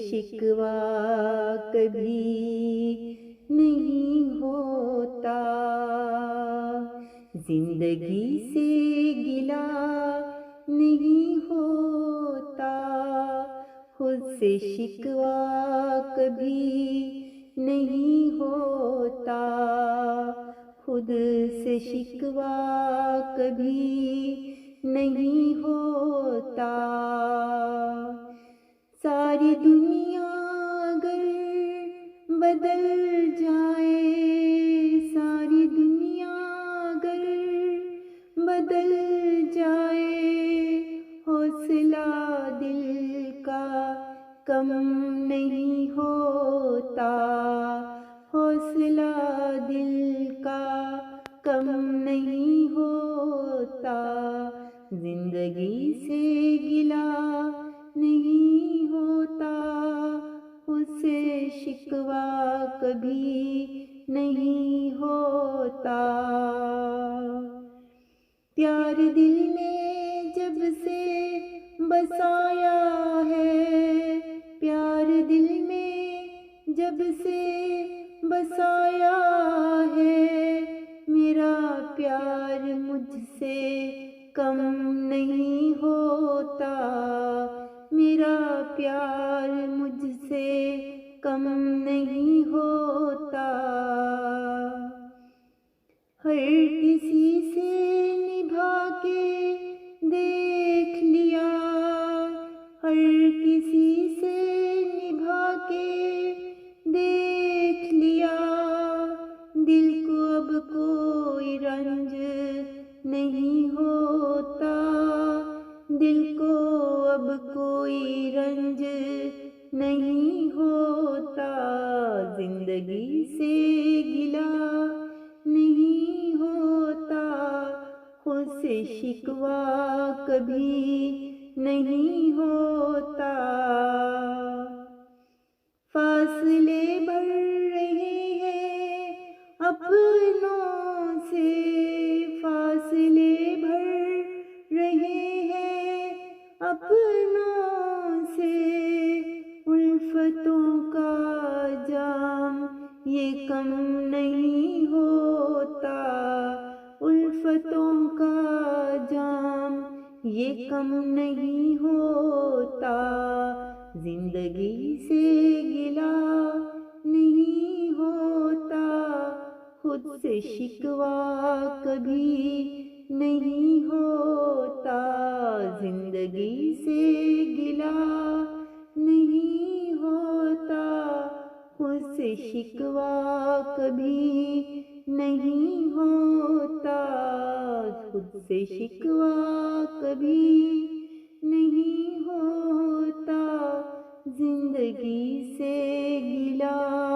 شکوہ کبھی نہیں ہوتا، زندگی سے گلہ نہیں ہوتا، خود سے شکوہ کبھی نہیں ہوتا، خود سے شکوہ کبھی نہیں ہوتا۔ ساری دنیا اگر بدل جائے، ساری دنیا اگر بدل جائے، حوصلہ دل کا کم نہیں ہوتا، حوصلہ دل کا کم نہیں ہوتا، زندگی سے گلہ نہیں ہوتا، خود سے شکوہ کبھی نہیں ہوتا۔ پیار دل میں جب سے بسایا ہے، پیار دل میں جب سے بسایا ہے، میرا پیار مجھ سے کم نہیں ہوتا، میرا پیار مجھ سے کم نہیں ہوتا۔ ہر کسی سے نبھا کے دیکھ لیا، ہر کسی سے نبھا کے دیکھ لیا، دل کو اب کوئی رنج نہیں ہوتا، دل کو اب کوئی رنج نہیں ہوتا، زندگی سے گلہ نہیں ہوتا، خود سے شکوہ کبھی نہیں ہوتا۔ فاصلے بڑھ رہے ہیں اپنوں سے، فاصلے بڑھ رہے ہیں اپنوں سے، الفتوں کا جام یہ کم نہیں ہوتا، الفتوں کا جام یہ کم نہیں ہوتا، زندگی سے گلہ نہیں ہوتا، خود سے شکوہ کبھی نہیں ہوتا، زندگی سے گلہ نہیں ہوتا، خود سے شکوہ کبھی نہیں ہوتا، خود سے شکوہ کبھی نہیں ہوتا، زندگی سے گلہ